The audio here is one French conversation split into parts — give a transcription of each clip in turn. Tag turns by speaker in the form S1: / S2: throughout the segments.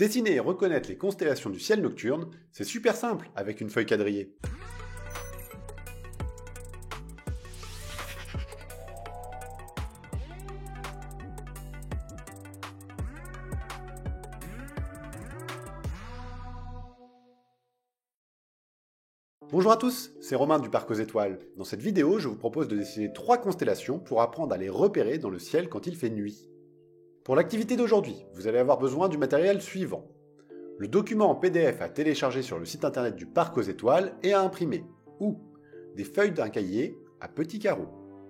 S1: Dessiner et reconnaître les constellations du ciel nocturne, c'est super simple avec une feuille quadrillée. Bonjour à tous, c'est Romain du Parc aux Étoiles. Dans cette vidéo, je vous propose de dessiner 3 constellations pour apprendre à les repérer dans le ciel quand il fait nuit. Pour l'activité d'aujourd'hui, vous allez avoir besoin du matériel suivant. Le document en PDF à télécharger sur le site internet du Parc aux Étoiles et à imprimer, ou des feuilles d'un cahier à petits carreaux,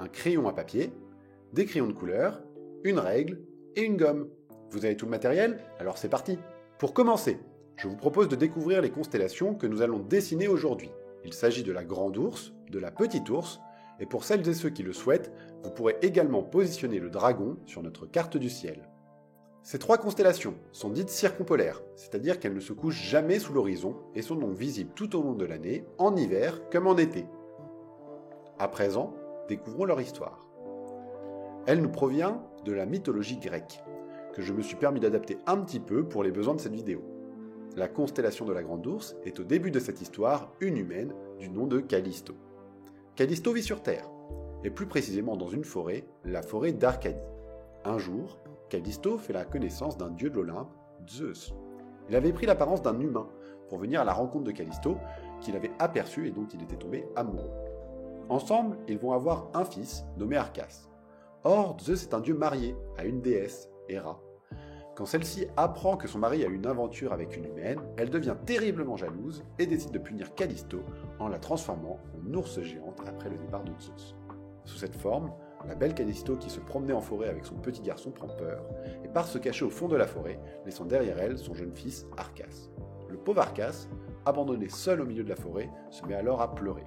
S1: un crayon à papier, des crayons de couleur, une règle et une gomme. Vous avez tout le matériel? Alors c'est parti! Pour commencer, je vous propose de découvrir les constellations que nous allons dessiner aujourd'hui. Il s'agit de la Grande Ourse, de la Petite Ourse, et pour celles et ceux qui le souhaitent, vous pourrez également positionner le dragon sur notre carte du ciel. Ces 3 constellations sont dites circumpolaires, c'est-à-dire qu'elles ne se couchent jamais sous l'horizon et sont donc visibles tout au long de l'année, en hiver comme en été. À présent, découvrons leur histoire. Elle nous provient de la mythologie grecque, que je me suis permis d'adapter un petit peu pour les besoins de cette vidéo. La constellation de la Grande Ourse est au début de cette histoire une humaine du nom de Callisto. Callisto vit sur Terre, et plus précisément dans une forêt, la forêt d'Arcadie. Un jour, Callisto fait la connaissance d'un dieu de l'Olympe, Zeus. Il avait pris l'apparence d'un humain pour venir à la rencontre de Callisto, qu'il avait aperçu et dont il était tombé amoureux. Ensemble, ils vont avoir un fils nommé Arcas. Or, Zeus est un dieu marié à une déesse, Héra. Quand celle-ci apprend que son mari a eu une aventure avec une humaine, elle devient terriblement jalouse et décide de punir Callisto en la transformant en ours géante après le départ de Zeus. Sous cette forme, la belle Callisto qui se promenait en forêt avec son petit garçon prend peur et part se cacher au fond de la forêt, laissant derrière elle son jeune fils Arcas. Le pauvre Arcas, abandonné seul au milieu de la forêt, se met alors à pleurer.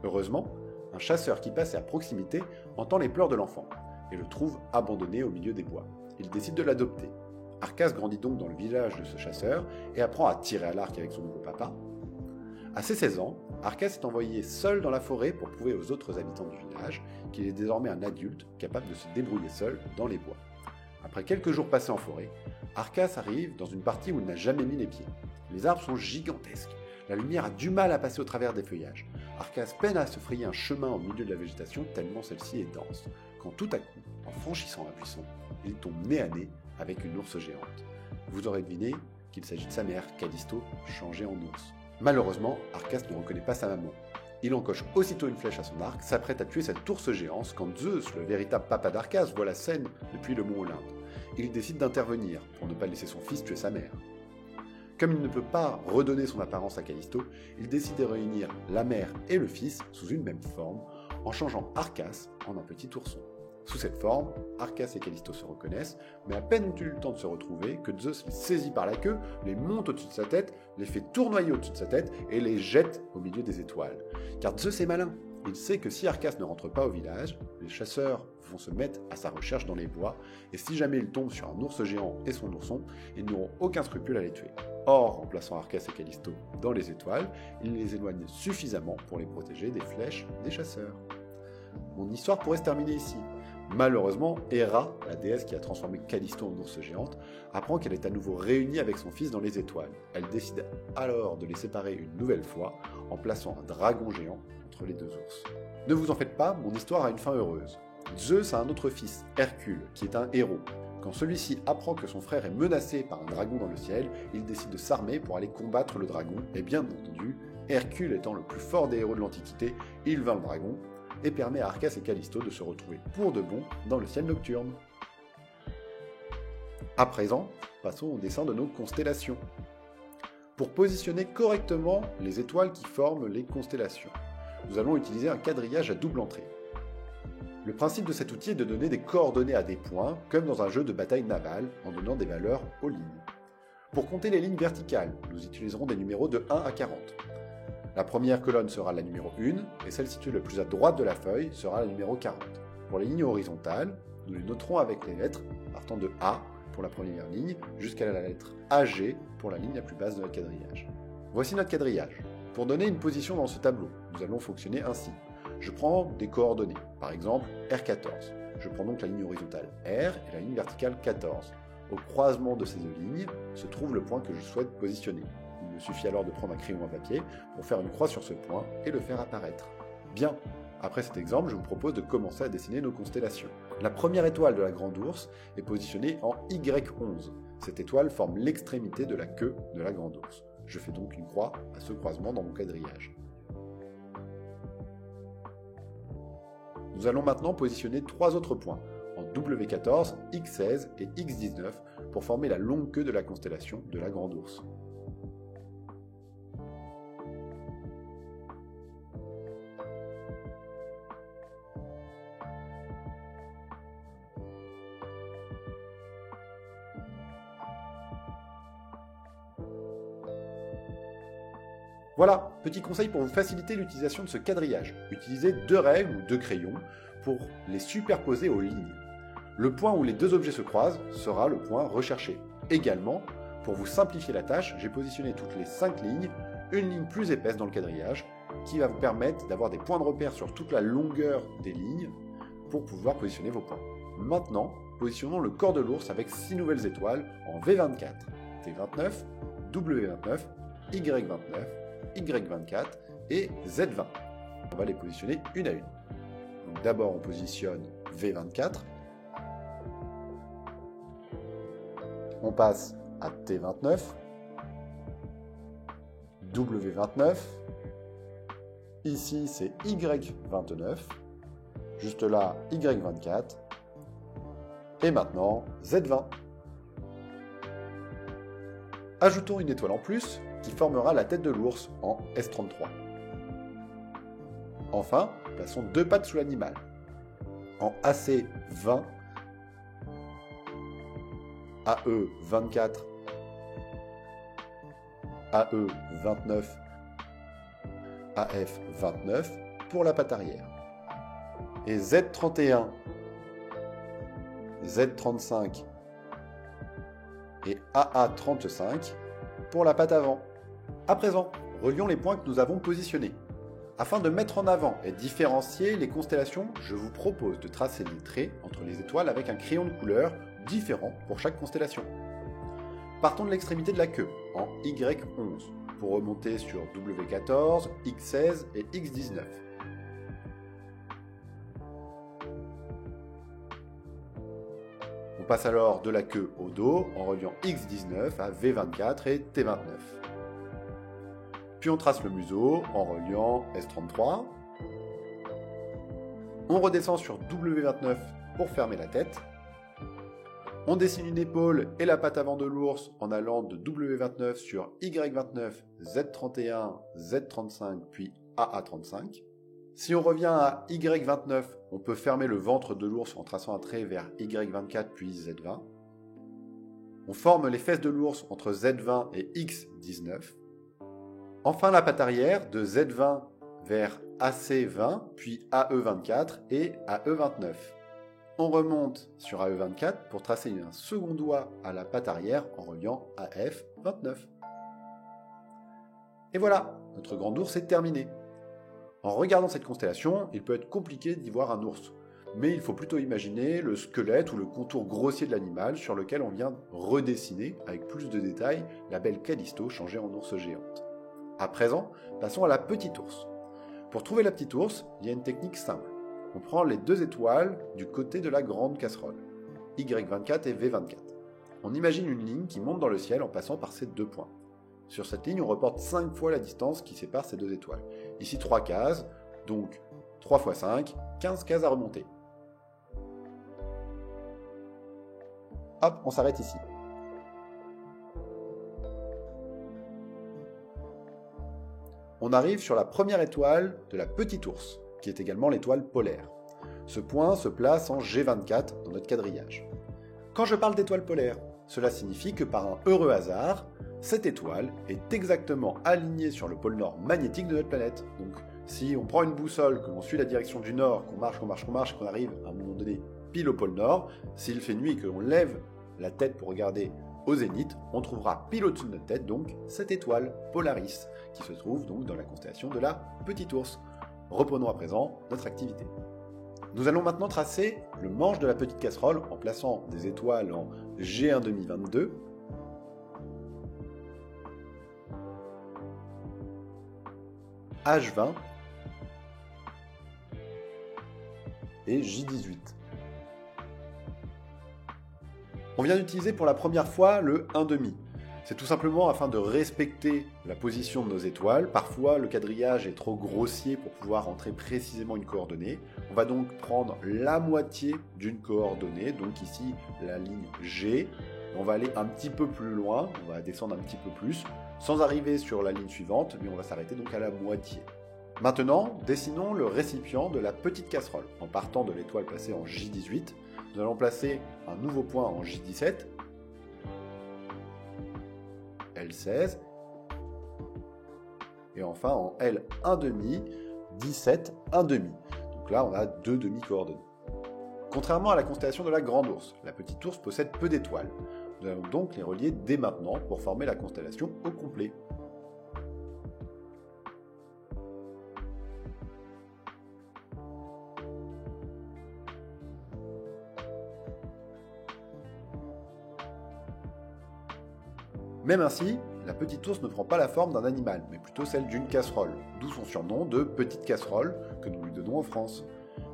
S1: Heureusement, un chasseur qui passait à proximité entend les pleurs de l'enfant et le trouve abandonné au milieu des bois. Il décide de l'adopter. Arcas grandit donc dans le village de ce chasseur et apprend à tirer à l'arc avec son nouveau papa. À ses 16 ans, Arcas est envoyé seul dans la forêt pour prouver aux autres habitants du village qu'il est désormais un adulte capable de se débrouiller seul dans les bois. Après quelques jours passés en forêt, Arcas arrive dans une partie où il n'a jamais mis les pieds. Les arbres sont gigantesques, la lumière a du mal à passer au travers des feuillages. Arcas peine à se frayer un chemin au milieu de la végétation tellement celle-ci est dense, quand tout à coup, en franchissant un buisson, il tombe nez à nez avec une ourse géante. Vous aurez deviné qu'il s'agit de sa mère, Callisto, changée en ours. Malheureusement, Arcas ne reconnaît pas sa maman. Il encoche aussitôt une flèche à son arc, s'apprête à tuer cette ourse géante quand Zeus, le véritable papa d'Arcas, voit la scène depuis le mont Olympe. Il décide d'intervenir pour ne pas laisser son fils tuer sa mère. Comme il ne peut pas redonner son apparence à Callisto, il décide de réunir la mère et le fils sous une même forme, en changeant Arcas en un petit ourson. Sous cette forme, Arcas et Callisto se reconnaissent, mais à peine ont-ils eu le temps de se retrouver que Zeus les saisit par la queue, les monte au-dessus de sa tête, les fait tournoyer au-dessus de sa tête et les jette au milieu des étoiles. Car Zeus est malin. Il sait que si Arcas ne rentre pas au village, les chasseurs vont se mettre à sa recherche dans les bois, et si jamais ils tombent sur un ours géant et son ourson, ils n'auront aucun scrupule à les tuer. Or, en plaçant Arcas et Callisto dans les étoiles, il les éloigne suffisamment pour les protéger des flèches des chasseurs. Mon histoire pourrait se terminer ici. Malheureusement, Héra, la déesse qui a transformé Callisto en ours géante, apprend qu'elle est à nouveau réunie avec son fils dans les étoiles. Elle décide alors de les séparer une nouvelle fois en plaçant un dragon géant entre les deux ours. Ne vous en faites pas, mon histoire a une fin heureuse. Zeus a un autre fils, Hercule, qui est un héros. Quand celui-ci apprend que son frère est menacé par un dragon dans le ciel, il décide de s'armer pour aller combattre le dragon, et bien entendu, Hercule étant le plus fort des héros de l'Antiquité, il vainc le dragon, et permet à Arcas et Callisto de se retrouver pour de bon dans le ciel nocturne. À présent, passons au dessin de nos constellations. Pour positionner correctement les étoiles qui forment les constellations, nous allons utiliser un quadrillage à double entrée. Le principe de cet outil est de donner des coordonnées à des points, comme dans un jeu de bataille navale, en donnant des valeurs aux lignes. Pour compter les lignes verticales, nous utiliserons des numéros de 1 à 40. La première colonne sera la numéro 1, et celle située le plus à droite de la feuille sera la numéro 40. Pour les lignes horizontales, nous les noterons avec les lettres, partant de A pour la première ligne, jusqu'à la lettre AG pour la ligne la plus basse de notre quadrillage. Voici notre quadrillage. Pour donner une position dans ce tableau, nous allons fonctionner ainsi. Je prends des coordonnées, par exemple R14. Je prends donc la ligne horizontale R et la ligne verticale 14. Au croisement de ces deux lignes se trouve le point que je souhaite positionner. Il me suffit alors de prendre un crayon à papier pour faire une croix sur ce point et le faire apparaître. Bien, après cet exemple, je vous propose de commencer à dessiner nos constellations. La première étoile de la Grande Ourse est positionnée en Y11. Cette étoile forme l'extrémité de la queue de la Grande Ourse. Je fais donc une croix à ce croisement dans mon quadrillage. Nous allons maintenant positionner trois autres points, en W14, X16 et X19, pour former la longue queue de la constellation de la Grande Ourse. Voilà, petit conseil pour vous faciliter l'utilisation de ce quadrillage. Utilisez deux règles ou deux crayons pour les superposer aux lignes. Le point où les deux objets se croisent sera le point recherché. Également, pour vous simplifier la tâche, j'ai positionné toutes les 5 lignes, une ligne plus épaisse dans le quadrillage, qui va vous permettre d'avoir des points de repère sur toute la longueur des lignes pour pouvoir positionner vos points. Maintenant, positionnons le corps de l'ours avec 6 nouvelles étoiles en V24, T29, W29, Y29, Y24 et Z20. On va les positionner une à une. Donc d'abord on positionne V24, on passe à T29, W29, ici c'est Y29, juste là Y24, et maintenant Z20. Ajoutons une étoile en plus qui formera la tête de l'ours en S33. Enfin, passons deux pattes sous l'animal. En AC20, AE24, AE29, AF29 pour la patte arrière. Et Z31, Z35 et AA35 pour la patte avant. À présent, relions les points que nous avons positionnés. Afin de mettre en avant et différencier les constellations, je vous propose de tracer des traits entre les étoiles avec un crayon de couleur différent pour chaque constellation. Partons de l'extrémité de la queue, en Y11, pour remonter sur W14, X16 et X19. On passe alors de la queue au dos en reliant X19 à V24 et T29. Puis on trace le museau en reliant S33. On redescend sur W29 pour fermer la tête. On dessine une épaule et la patte avant de l'ours en allant de W29 sur Y29, Z31, Z35 puis AA35. Si on revient à Y29, on peut fermer le ventre de l'ours en traçant un trait vers Y24 puis Z20. On forme les fesses de l'ours entre Z20 et X19. Enfin la patte arrière de Z20 vers AC20 puis AE24 et AE29. On remonte sur AE24 pour tracer un second doigt à la patte arrière en reliant AF29. Et voilà, notre grand ours est terminé. En regardant cette constellation, il peut être compliqué d'y voir un ours, mais il faut plutôt imaginer le squelette ou le contour grossier de l'animal sur lequel on vient redessiner avec plus de détails la belle Callisto changée en ours géante. À présent, passons à la petite ours. Pour trouver la petite ours, il y a une technique simple. On prend les deux étoiles du côté de la grande casserole, Y24 et V24. On imagine une ligne qui monte dans le ciel en passant par ces deux points. Sur cette ligne, on reporte 5 fois la distance qui sépare ces deux étoiles. Ici 3 cases, donc 3 x 5, 15 cases à remonter. Hop, on s'arrête ici. On arrive sur la première étoile de la petite ours, qui est également l'étoile polaire. Ce point se place en G24 dans notre quadrillage. Quand je parle d'étoile polaire, cela signifie que par un heureux hasard, cette étoile est exactement alignée sur le pôle nord magnétique de notre planète. Donc si on prend une boussole, que l'on suit la direction du nord, qu'on marche, qu'on arrive à un moment donné pile au pôle nord, s'il fait nuit et que l'on lève la tête pour regarder au zénith, on trouvera pile au-dessus de notre tête donc cette étoile Polaris, qui se trouve donc dans la constellation de la Petite Ourse. Reprenons à présent notre activité. Nous allons maintenant tracer le manche de la petite casserole en plaçant des étoiles en G1,22, H20 et J18. On vient d'utiliser pour la première fois le 1,5. C'est tout simplement afin de respecter la position de nos étoiles. Parfois, le quadrillage est trop grossier pour pouvoir rentrer précisément une coordonnée. On va donc prendre la moitié d'une coordonnée, donc ici la ligne G. On va aller un petit peu plus loin, on va descendre un petit peu plus, sans arriver sur la ligne suivante, mais on va s'arrêter donc à la moitié. Maintenant, dessinons le récipient de la petite casserole. En partant de l'étoile placée en J18, nous allons placer un nouveau point en J17, L16, et enfin en L1,5, 17, 1,5. Donc là, on a deux demi-coordonnées. Contrairement à la constellation de la Grande Ourse, la Petite Ourse possède peu d'étoiles. Nous allons donc les relier dès maintenant pour former la constellation au complet. Même ainsi, la petite ours ne prend pas la forme d'un animal, mais plutôt celle d'une casserole, d'où son surnom de petite casserole que nous lui donnons en France.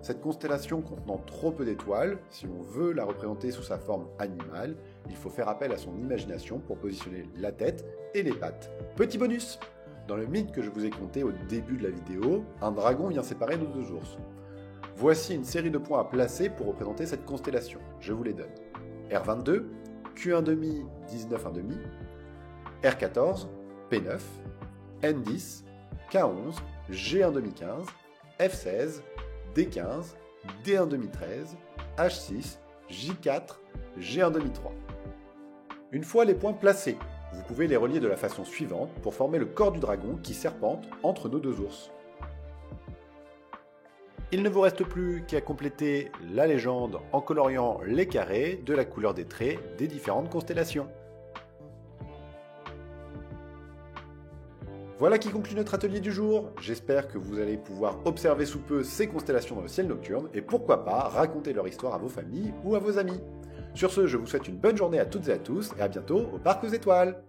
S1: Cette constellation contenant trop peu d'étoiles, si on veut la représenter sous sa forme animale, il faut faire appel à son imagination pour positionner la tête et les pattes. Petit bonus! Dans le mythe que je vous ai conté au début de la vidéo, un dragon vient séparer nos deux ours. Voici une série de points à placer pour représenter cette constellation. Je vous les donne. R22, Q1,5, 19,5, R14, P9, N10, K11, G1,15, F16, D15, D1,13, H6, J4, G1,3. Une fois les points placés, vous pouvez les relier de la façon suivante pour former le corps du dragon qui serpente entre nos deux ours. Il ne vous reste plus qu'à compléter la légende en coloriant les carrés de la couleur des traits des différentes constellations. Voilà qui conclut notre atelier du jour. J'espère que vous allez pouvoir observer sous peu ces constellations dans le ciel nocturne et pourquoi pas raconter leur histoire à vos familles ou à vos amis. Sur ce, je vous souhaite une bonne journée à toutes et à tous et à bientôt au Parc aux Étoiles.